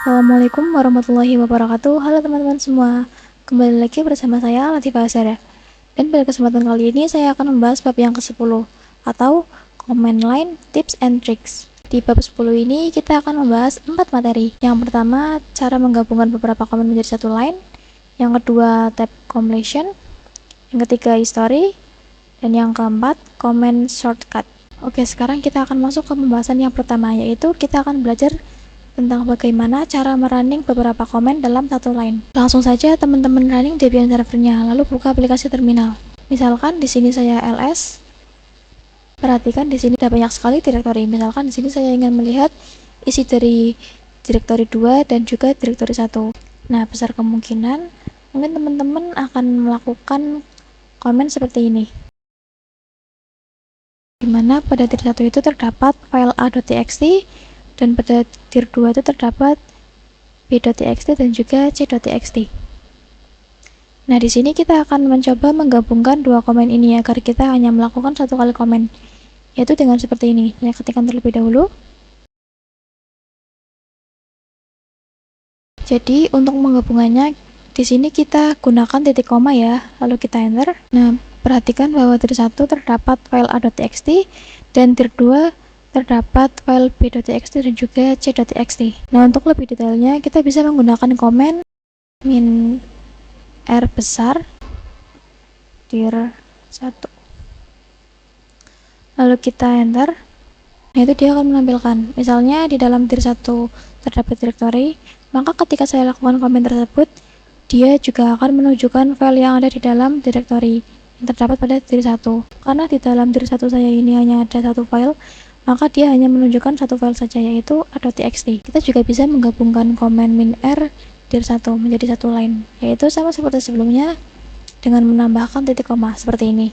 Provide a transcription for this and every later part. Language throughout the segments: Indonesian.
Assalamualaikum warahmatullahi wabarakatuh. Halo teman-teman semua. Kembali lagi bersama saya Latifah Azhara. Dan pada kesempatan kali ini saya akan membahas bab yang ke-10 atau Command Line Tips and Tricks. Di bab 10 ini kita akan membahas 4 materi. Yang pertama, cara menggabungkan beberapa komen menjadi satu line. Yang kedua, tab completion. Yang ketiga, history. Dan yang keempat, comment shortcut. Oke, sekarang kita akan masuk ke pembahasan yang pertama, yaitu kita akan belajar tentang bagaimana cara merunning beberapa komen dalam satu line. Langsung saja teman-teman running Debian servernya, lalu buka aplikasi terminal. Misalkan di sini saya ls. Perhatikan di sini ada banyak sekali direktori. Misalkan di sini saya ingin melihat isi dari direktori 2 dan juga direktori 1. Nah, besar kemungkinan mungkin teman-teman akan melakukan komen seperti ini. Dimana pada dir 1 itu terdapat file a.txt dan pada dir 2 itu terdapat b.txt dan juga c.txt. Nah, di sini kita akan mencoba menggabungkan dua komen ini agar kita hanya melakukan satu kali komen, yaitu dengan seperti ini. Saya ketikkan terlebih dahulu. Jadi, untuk menggabungannya di sini kita gunakan titik koma ya, lalu kita enter. Nah, perhatikan bahwa dir 1 terdapat file a.txt dan dir 2 terdapat file b.txt dan juga c.txt. Nah, untuk lebih detailnya kita bisa menggunakan komen min r besar dir 1. Lalu kita enter. Nah, itu dia akan menampilkan. Misalnya di dalam dir 1 terdapat direktori, maka ketika saya lakukan komen tersebut, dia juga akan menunjukkan file yang ada di dalam direktori yang terdapat pada dir 1. Karena di dalam dir 1 saya ini hanya ada satu file, maka dia hanya menunjukkan satu file saja, yaitu a.txt. Kita juga bisa menggabungkan komen min r dir 1 menjadi satu line, yaitu sama seperti sebelumnya dengan menambahkan titik koma seperti ini.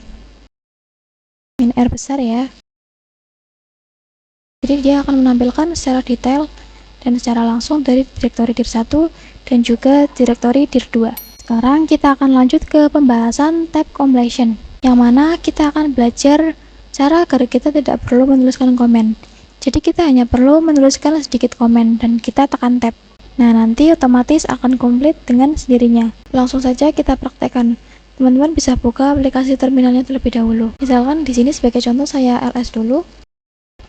Min r besar ya. Jadi dia akan menampilkan secara detail dan secara langsung dari direktori dir 1 dan juga direktori dir 2. Sekarang kita akan lanjut ke pembahasan tab completion, yang mana kita akan belajar cara agar kita tidak perlu menuliskan komen. Jadi kita hanya perlu menuliskan sedikit komen dan kita tekan tab. Nah, nanti otomatis akan komplit dengan sendirinya. Langsung saja kita praktekkan. Teman-teman bisa buka aplikasi terminalnya terlebih dahulu. Misalkan di sini sebagai contoh saya ls dulu.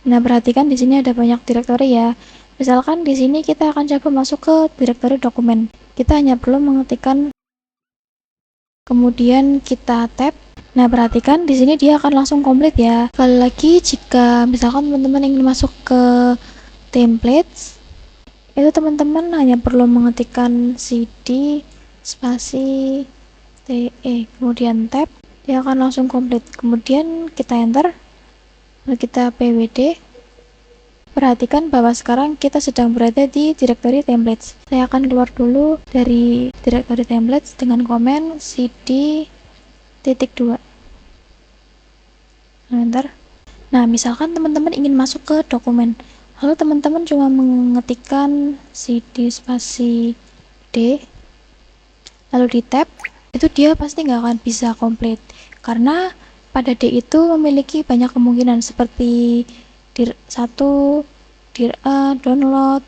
Nah, perhatikan di sini ada banyak direktori ya. Misalkan di sini kita akan coba masuk ke direktori dokumen. Kita hanya perlu mengetikkan, kemudian kita tab. Nah, perhatikan di sini dia akan langsung komplit ya. Sekali lagi, jika misalkan teman-teman ingin masuk ke templates, itu teman-teman hanya perlu mengetikkan cd spasi te, kemudian tab, dia akan langsung komplit. Kemudian kita enter, lalu kita pwd. Perhatikan bahwa sekarang kita sedang berada di direktori templates. Saya akan keluar dulu dari direktori templates dengan komen cd titik 2. Enter. Nah, misalkan teman-teman ingin masuk ke dokumen, lalu teman-teman cuma mengetikkan cd spasi d, lalu di tab, itu dia pasti nggak akan bisa komplit, karena pada D itu memiliki banyak kemungkinan seperti dir 1, dir A, download,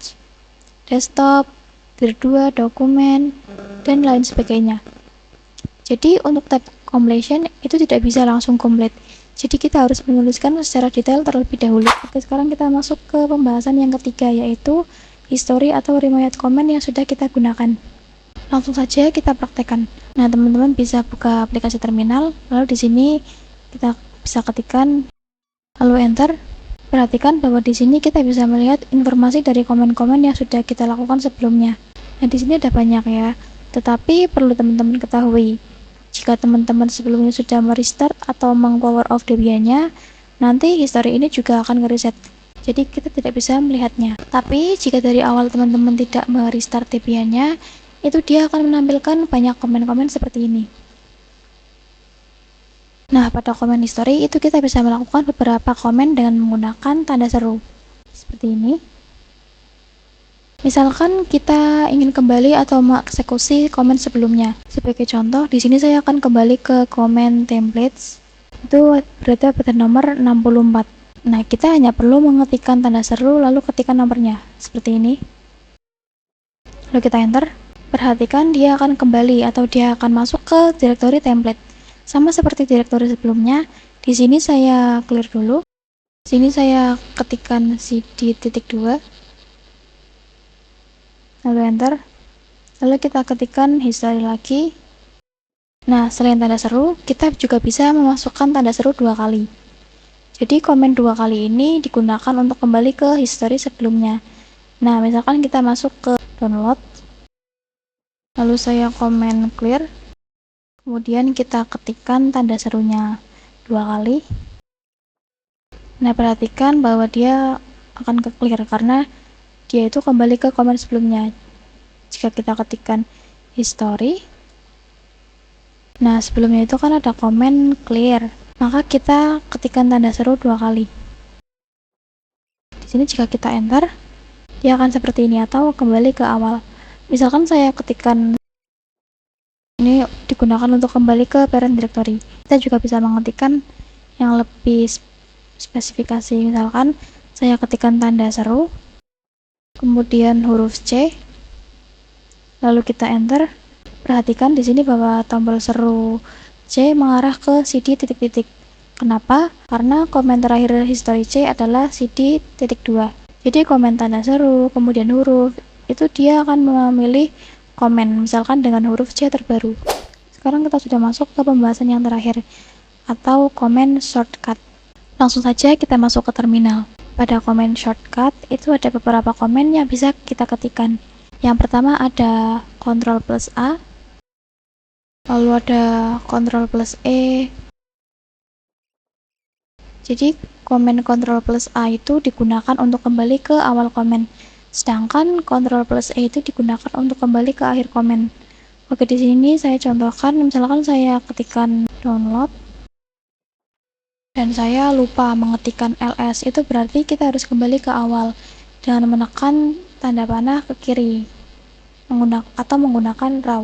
desktop, dir 2, dokumen, dan lain sebagainya. Jadi untuk tab completion itu tidak bisa langsung komplit. Jadi kita harus menuliskan secara detail terlebih dahulu. Oke, sekarang kita masuk ke pembahasan yang ketiga, yaitu history atau riwayat komen yang sudah kita gunakan. Langsung saja kita praktekkan. Nah, teman-teman bisa buka aplikasi terminal, lalu di sini kita bisa ketikkan, lalu enter. Perhatikan bahwa di sini kita bisa melihat informasi dari komen-komen yang sudah kita lakukan sebelumnya. Nah, di sini ada banyak ya, tetapi perlu teman-teman ketahui, jika teman-teman sebelumnya sudah merestart atau meng-power off Debian-nya, nanti history ini juga akan nge-reset. Jadi kita tidak bisa melihatnya. Tapi jika dari awal teman-teman tidak merestart Debian-nya, itu dia akan menampilkan banyak komen-komen seperti ini. Nah, pada komen history itu kita bisa melakukan beberapa komen dengan menggunakan tanda seru. Seperti ini. Misalkan kita ingin kembali atau mengeksekusi komen sebelumnya. Sebagai contoh, di sini saya akan kembali ke komen templates. Itu berada pada nomor 64. Nah, kita hanya perlu mengetikkan tanda seru lalu ketikkan nomornya. Seperti ini. Lalu kita enter. Perhatikan dia akan kembali atau dia akan masuk ke direktori template. Sama seperti direktori sebelumnya. Di sini saya clear dulu. Di sini saya ketikkan cd.2. Lalu enter. Lalu kita ketikkan history lagi. Nah, selain tanda seru, kita juga bisa memasukkan tanda seru 2 kali. Jadi komen 2 kali ini digunakan untuk kembali ke history sebelumnya. Nah, misalkan kita masuk ke download, lalu saya komen clear, kemudian kita ketikkan tanda serunya 2 kali. Nah, perhatikan bahwa dia akan ke clear karena dia itu kembali ke komen sebelumnya. Jika kita ketikkan history, nah sebelumnya itu kan ada komen clear, maka kita ketikkan tanda seru 2 kali. Di sini jika kita enter, dia akan seperti ini atau kembali ke awal. Misalkan saya ketikkan ini digunakan untuk kembali ke parent directory. Kita juga bisa mengetikkan yang lebih spesifikasi. Misalkan saya ketikkan tanda seru, kemudian huruf C, lalu kita enter. Perhatikan di sini bahwa tombol seru C mengarah ke cd titik-titik. Kenapa? Karena komen terakhir history C adalah cd.2. Jadi komen tanda seru, kemudian huruf, itu dia akan memilih komen, misalkan dengan huruf C terbaru. Sekarang kita sudah masuk ke pembahasan yang terakhir, atau komen shortcut. Langsung saja kita masuk ke terminal. Pada komen shortcut, itu ada beberapa komen yang bisa kita ketikkan. Yang pertama ada Ctrl plus A, lalu ada Ctrl plus E. Jadi komen Ctrl plus A itu digunakan untuk kembali ke awal komen, sedangkan Ctrl plus E itu digunakan untuk kembali ke akhir komen. Oke, di sini saya contohkan, misalkan saya ketikkan download dan saya lupa mengetikkan ls, itu berarti kita harus kembali ke awal dengan menekan tanda panah ke kiri atau menggunakan raw.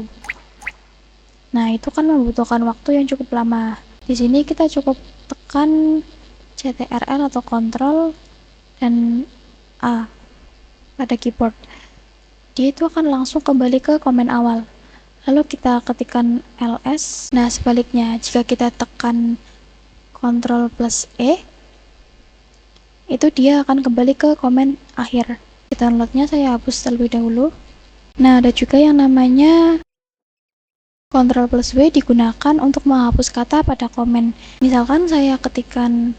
Nah, itu kan membutuhkan waktu yang cukup lama. Di sini kita cukup tekan CTRL atau Ctrl dan A pada keyboard. Dia itu akan langsung kembali ke komen awal. Lalu kita ketikkan ls. Nah, sebaliknya, jika kita tekan Ctrl plus E, itu dia akan kembali ke komen akhir. Downloadnya saya hapus terlebih dahulu. Nah, ada juga yang namanya Ctrl plus W digunakan untuk menghapus kata pada komen. Misalkan saya ketikkan,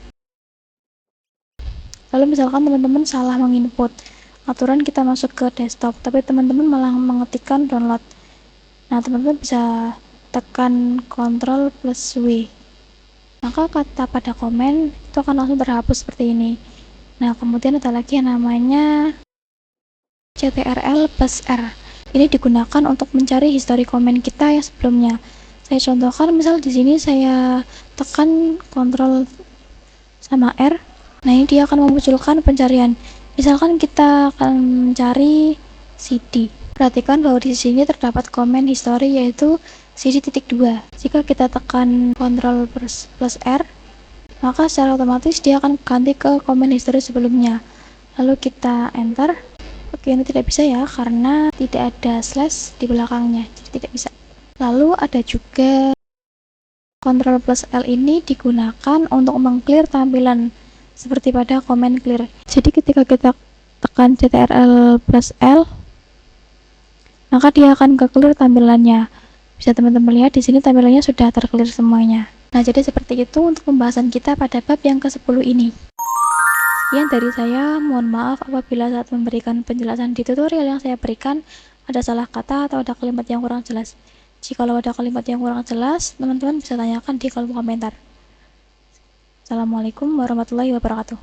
lalu misalkan teman-teman salah menginput aturan, kita masuk ke desktop, tapi teman-teman malah mengetikkan download. Nah, teman-teman bisa tekan Ctrl plus W. Maka kata pada komen itu akan langsung terhapus seperti ini. Nah, kemudian ada lagi yang namanya CTRL plus R. Ini digunakan untuk mencari histori komen kita yang sebelumnya. Saya contohkan, misal di sini saya tekan Ctrl sama R. Nah, ini dia akan memunculkan pencarian. Misalkan kita akan mencari CD. Perhatikan bahwa di sini terdapat komen history yaitu cd.2. Jika kita tekan Ctrl plus R, maka secara otomatis dia akan ganti ke komen history sebelumnya. Lalu kita enter. Oke, ini tidak bisa ya karena tidak ada slash di belakangnya, jadi tidak bisa. Lalu ada juga Ctrl plus L ini digunakan untuk mengclear tampilan seperti pada komen clear. Jadi ketika kita tekan CTRL plus L, maka dia akan ke clear tampilannya. Bisa teman-teman lihat di sini tampilannya sudah terclear semuanya. Nah, jadi seperti itu untuk pembahasan kita pada bab yang ke-10 ini. Sekian dari saya, mohon maaf apabila saat memberikan penjelasan di tutorial yang saya berikan ada salah kata atau ada kalimat yang kurang jelas. Jikalau ada kalimat yang kurang jelas, teman-teman bisa tanyakan di kolom komentar. Assalamualaikum warahmatullahi wabarakatuh.